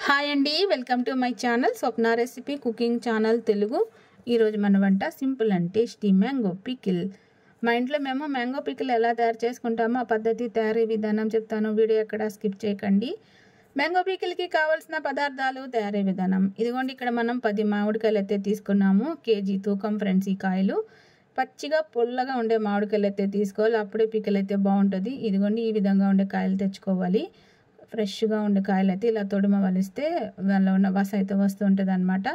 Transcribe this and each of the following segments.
Hi అండి, welcome to my channel Swapna recipe cooking channel Telugu. ఈరోజు మన వంట simple and tasty mango pickle. మా ఇంట్లో మేము మ్యాంగో పికిల్ ఎలా తయారు చేసుకుంటామో ఆ పద్ధతి, తయారీ విధానం చెప్తాను. వీడియో ఎక్కడ స్కిప్ చేయకండి. మ్యాంగో పికిల్కి కావాల్సిన పదార్థాలు, తయారీ విధానం. ఇదిగోండి, ఇక్కడ మనం 10 మామిడికాయలు అయితే తీసుకున్నాము. కేజీ తూకం ఫ్రెండ్స్. ఈ కాయలు పచ్చిగా పొల్లగా ఉండే మామిడికాయలు అయితే తీసుకోవాలి, అప్పుడే పికిల్ అయితే బాగుంటుంది. ఇదిగోండి, ఈ విధంగా ఉండే కాయలు తెచ్చుకోవాలి. ఫ్రెష్గా ఉండే కాయలు అయితే ఇలా తొడుమ వలిస్తే దానిలో ఉన్న వాస అయితే వస్తూ ఉంటుంది అనమాట.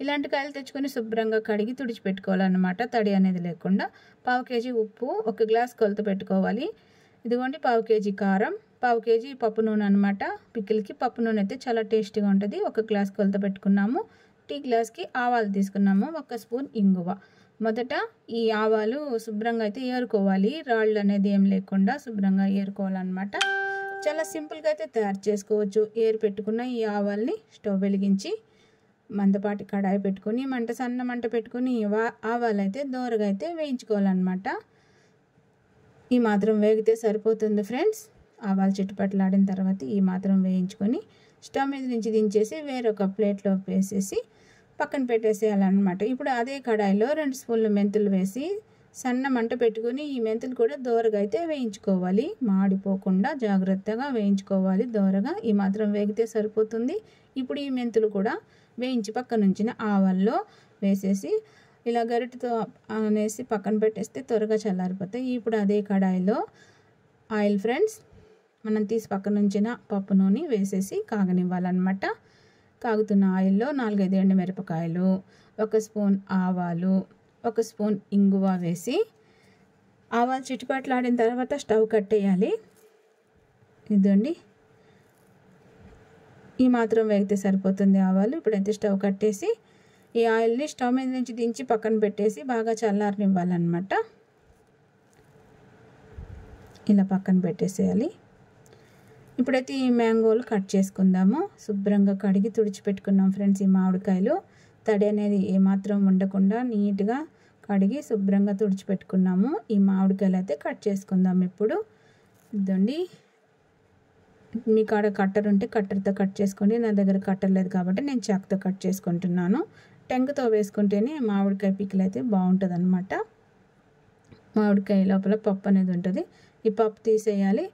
ఇలాంటి కాయలు తెచ్చుకొని శుభ్రంగా కడిగి తుడిచిపెట్టుకోవాలన్నమాట, తడి అనేది లేకుండా. 1/2 కేజీ ఉప్పు, 1 గ్లాస్ కొలత పెట్టుకోవాలి. ఇదిగోండి 1/2 కేజీ కారం, 1/2 కేజీ పప్పు నూనె అనమాట. పికిల్కి పప్పు నూనె అయితే చాలా టేస్టీగా ఉంటుంది. 1 గ్లాస్ కొలత పెట్టుకున్నాము. టీ గ్లాస్కి ఆవాలు తీసుకున్నాము. 1 స్పూన్ ఇంగువ. మొదట ఈ ఆవాలు శుభ్రంగా అయితే ఏరుకోవాలి, రాళ్ళు అనేది ఏం లేకుండా శుభ్రంగా ఏరుకోవాలన్నమాట. చాలా సింపుల్గా అయితే తయారు చేసుకోవచ్చు. ఏరు పెట్టుకున్న ఈ ఆవాల్ని స్టవ్ వెలిగించి మందపాటి కడాయి పెట్టుకుని సన్న మంట పెట్టుకుని ఆవాలు అయితే దోరగా అయితే వేయించుకోవాలన్నమాట. ఈ మాత్రం వేగితే సరిపోతుంది ఫ్రెండ్స్. ఆవాలు చిట్టుపట్లాడిన తర్వాత ఈ మాత్రం వేయించుకొని స్టవ్ మీద నుంచి దించేసి వేరొక ప్లేట్లో వేసేసి పక్కన పెట్టేసేయాలన్నమాట. ఇప్పుడు అదే కడాయిలో 2 స్పూన్లు మెంతులు వేసి సన్న మంట పెట్టుకుని ఈ మెంతులు కూడా దోరగా అయితే వేయించుకోవాలి. మాడిపోకుండా జాగ్రత్తగా వేయించుకోవాలి దోరగా. ఈ మాత్రం వేగితే సరిపోతుంది. ఇప్పుడు ఈ మెంతులు కూడా వేయించి పక్కన ఉంచిన ఆవాల్లో వేసేసి ఇలా గరిటెతో అనేసి పక్కన పెట్టేస్తే త్వరగా చల్లారిపోతాయి. ఇప్పుడు అదే కడాయిలో ఆయిల్ ఫ్రెండ్స్, మనం తీసి పక్కన ఉంచిన పప్పు నూనె వేసేసి కాగనివ్వాలన్నమాట. కాగుతున్న ఆయిల్లో 4-5 ఎండుమిరపకాయలు, 1 స్పూన్ ఆవాలు, 1 స్పూన్ ఇంగువ వేసి ఆవాలు చిట్టుపట్లాడిన తర్వాత స్టవ్ కట్టేయాలి. ఇదండి, ఈ మాత్రం వేగితే సరిపోతుంది ఆవాలు. ఇప్పుడైతే స్టవ్ కట్టేసి ఈ ఆయిల్ని స్టవ్ మీద నుంచి దించి పక్కన పెట్టేసి బాగా చల్లారనివ్వాలన్నమాట. ఇలా పక్కన పెట్టేసేయాలి. ఇప్పుడైతే ఈ మ్యాంగోలు కట్ చేసుకుందాము. శుభ్రంగా కడిగి తుడిచిపెట్టుకున్నాం ఫ్రెండ్స్. ఈ మామిడికాయలు తడి అనేది ఏమాత్రం ఉండకుండా నీట్గా కడిగి శుభ్రంగా తుడిచిపెట్టుకున్నాము. ఈ మామిడికాయలు అయితే కట్ చేసుకుందాం ఇప్పుడు. ఇదండి, మీ కాడ కట్టర్ ఉంటే కట్టర్తో కట్ చేసుకోండి. నా దగ్గర కట్టర్ లేదు కాబట్టి నేను చాకుతో కట్ చేసుకుంటున్నాను. టెంకతో వేసుకుంటేనే మామిడికాయ పికిల్ అయితే బాగుంటుంది అనమాట. మామిడికాయ లోపల పప్పు అనేది ఉంటుంది. ఈ పప్పు తీసేయాలి.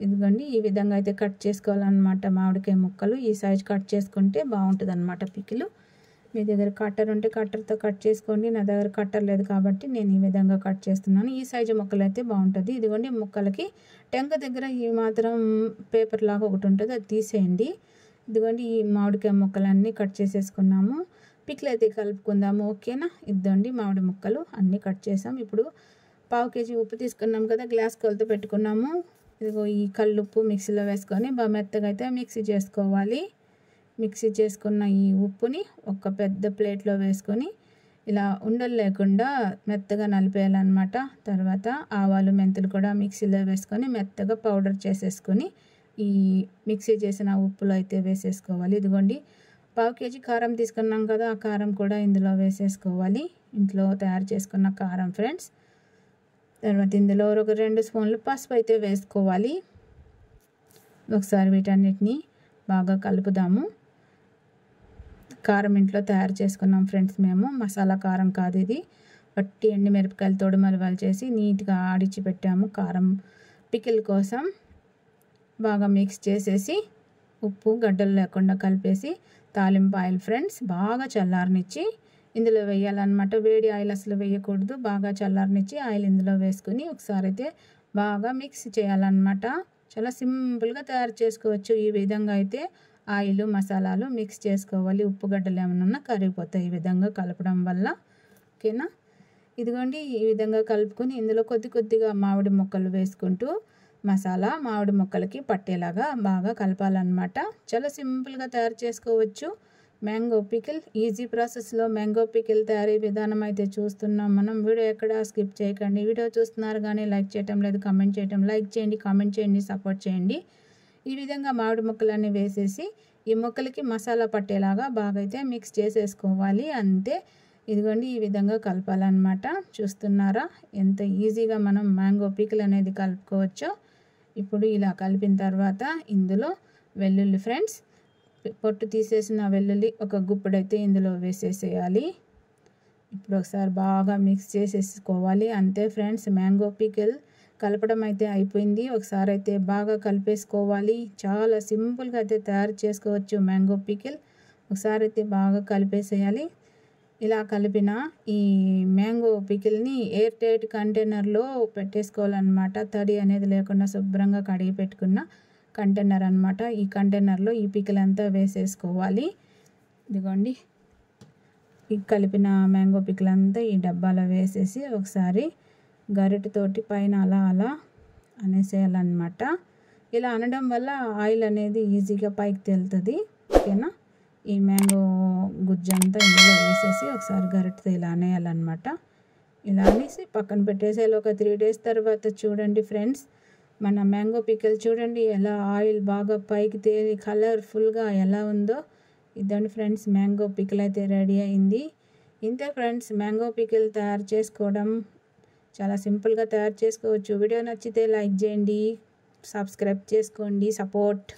ఇదిగోండి, ఈ విధంగా అయితే కట్ చేసుకోవాలన్నమాట. మామిడికాయ ముక్కలు ఈ సైజు కట్ చేసుకుంటే బాగుంటుంది అనమాట పికిలు. మీ దగ్గర కట్టర్ ఉంటే కట్టర్తో కట్ చేసుకోండి. నా దగ్గర కట్టర్ లేదు కాబట్టి నేను ఈ విధంగా కట్ చేస్తున్నాను. ఈ సైజు ముక్కలు అయితే బాగుంటుంది. ఇదిగోండి, ముక్కలకి టెంక దగ్గర ఈ మాత్రం పేపర్ లాగా ఒకటి ఉంటుంది, అది తీసేయండి. ఇదిగోండి, ఈ మామిడికాయ ముక్కలన్నీ కట్ చేసేసుకున్నాము. పికిల్ అయితే కలుపుకుందాము, ఓకేనా? ఇద్దండి, మామిడి ముక్కలు అన్నీ కట్ చేసాం. ఇప్పుడు 1/2 కేజీ ఉప్పు తీసుకున్నాం కదా, గ్లాస్ కొలత పెట్టుకున్నాము. ఇదిగో ఈ కల్లుప్పు మిక్సీలో వేసుకొని బాగా మెత్తగా అయితే మిక్సీ చేసుకోవాలి. మిక్సీ చేసుకున్న ఈ ఉప్పుని ఒక పెద్ద ప్లేట్లో వేసుకొని ఇలా ఉండలు లేకుండా మెత్తగా నలిపేయాలన్నమాట. తర్వాత ఆవాలు మెంతులు కూడా మిక్సీలో వేసుకొని మెత్తగా పౌడర్ చేసేసుకొని ఈ మిక్సీ చేసిన ఉప్పులో అయితే వేసేసుకోవాలి. ఇదిగోండి, 1/2 కేజీ కారం తీసుకున్నాం కదా, ఆ కారం కూడా ఇందులో వేసేసుకోవాలి. ఇంట్లో తయారు చేసుకున్న కారం ఫ్రెండ్స్. తర్వాత ఇందులో ఒక 2 స్పూన్లు పసుపు అయితే వేసుకోవాలి. ఒకసారి వీటన్నిటిని బాగా కలుపుదాము. కారం ఇంట్లో తయారు చేసుకున్నాం ఫ్రెండ్స్ మేము, మసాలా కారం కాదు ఇది. వట్టి ఎండుమిరపకాయలు తొడిమలు చేసి నీట్గా ఆడిచి పెట్టాము కారం పికిల్ కోసం. బాగా మిక్స్ చేసేసి ఉప్పు గడ్డలు లేకుండా కలిపేసి తాలింపు ఆయిల్ ఫ్రెండ్స్ బాగా చల్లారనిచ్చి ఇందులో వేయాలన్నమాట. వేడి ఆయిల్ అసలు వేయకూడదు. బాగా చల్లారనిచ్చి ఆయిల్ ఇందులో వేసుకుని ఒకసారి అయితే బాగా మిక్స్ చేయాలన్నమాట. చాలా సింపుల్గా తయారు చేసుకోవచ్చు. ఈ విధంగా అయితే ఆయిల్ మసాలాలు మిక్స్ చేసుకోవాలి. ఉప్పు గడ్డలు ఏమైనా కరిగిపోతాయి ఈ విధంగా కలపడం వల్ల, ఓకేనా? ఇదిగోండి, ఈ విధంగా కలుపుకొని ఇందులో కొద్దిగా మామిడి ముక్కలు వేసుకుంటూ మసాలా మామిడి ముక్కలకి పట్టేలాగా బాగా కలపాలన్నమాట. చాలా సింపుల్గా తయారు చేసుకోవచ్చు మ్యాంగో పికిల్. ఈజీ ప్రాసెస్లో మ్యాంగో పికిల్ తయారీ విధానం అయితే చూస్తున్నాం మనం. వీడియో ఎక్కడ స్కిప్ చేయకండి. వీడియో చూస్తున్నారు కానీ లైక్ చేయటం లేదు, కామెంట్ చేయటం. లైక్ చేయండి, కామెంట్ చేయండి, సపోర్ట్ చేయండి. ఈ విధంగా మామిడి ముక్కలన్నీ వేసేసి ఈ ముక్కలకి మసాలా పట్టేలాగా బాగా అయితే మిక్స్ చేసేసుకోవాలి, అంతే. ఇదిగోండి, ఈ విధంగా కలపాలన్నమాట. చూస్తున్నారా ఎంత ఈజీగా మనం మ్యాంగో పికిల్ అనేది కలుపుకోవచ్చో. ఇప్పుడు ఇలా కలిపిన తర్వాత ఇందులో వెల్లుల్లి ఫ్రెండ్స్ పొట్టు తీసేసిన వెల్లుల్లి ఒక గుప్పెడైతే ఇందులో వేసేసేయాలి. ఇప్పుడు ఒకసారి బాగా మిక్స్ చేసేసుకోవాలి. అంతే ఫ్రెండ్స్, మ్యాంగో పికిల్ కలపడం అయితే అయిపోయింది. ఒకసారి అయితే బాగా కలిపేసుకోవాలి. చాలా సింపుల్గా అయితే తయారు చేసుకోవచ్చు మ్యాంగో పికిల్. ఒకసారి అయితే బాగా కలిపేసేయాలి. ఇలా కలిపిన ఈ మ్యాంగో పికిల్ని ఎయిర్ టైట్ కంటైనర్లో పెట్టేసుకోవాలన్నమాట. తడి అనేది లేకుండా శుభ్రంగా కడిగి పెట్టుకున్న కంటైనర్ అన్నమాట. ఈ కంటైనర్లో ఈ పికిల్ అంతా వేసేసుకోవాలి. ఇదిగోండి, ఈ కలిపిన మ్యాంగో పికిల్ అంతా ఈ డబ్బాలో వేసేసి ఒకసారి గరిటెతోటి పైన అలా అలా అనేసేయాలన్నమాట. ఇలా అనడం వల్ల ఆయిల్ అనేది ఈజీగా పైకి తేలుతుంది. ఓకేనా? ఈ మ్యాంగో గుజ్జంతా ఇందులో వేసేసి ఒకసారి గరిటెతో ఇలా అనేయాలన్నమాట. ఇలా అనేసి పక్కన పెట్టేసేయాలి. ఒక 3 days తర్వాత చూడండి ఫ్రెండ్స్, మన మ్యాంగో పికిల్ చూడండి ఎలా ఆయిల్ బాగా పైకి తేలి కలర్ఫుల్గా ఎలా ఉందో. ఇదండి ఫ్రెండ్స్, మ్యాంగో పికిల్ అయితే రెడీ అయింది. ఇంతే ఫ్రెండ్స్, మ్యాంగో పికిల్ తయారు చేసుకోవడం చాలా సింపుల్గా తయారు చేసుకోవచ్చు. వీడియో నచ్చితే లైక్ చేయండి, సబ్స్క్రైబ్ చేసుకోండి, సపోర్ట్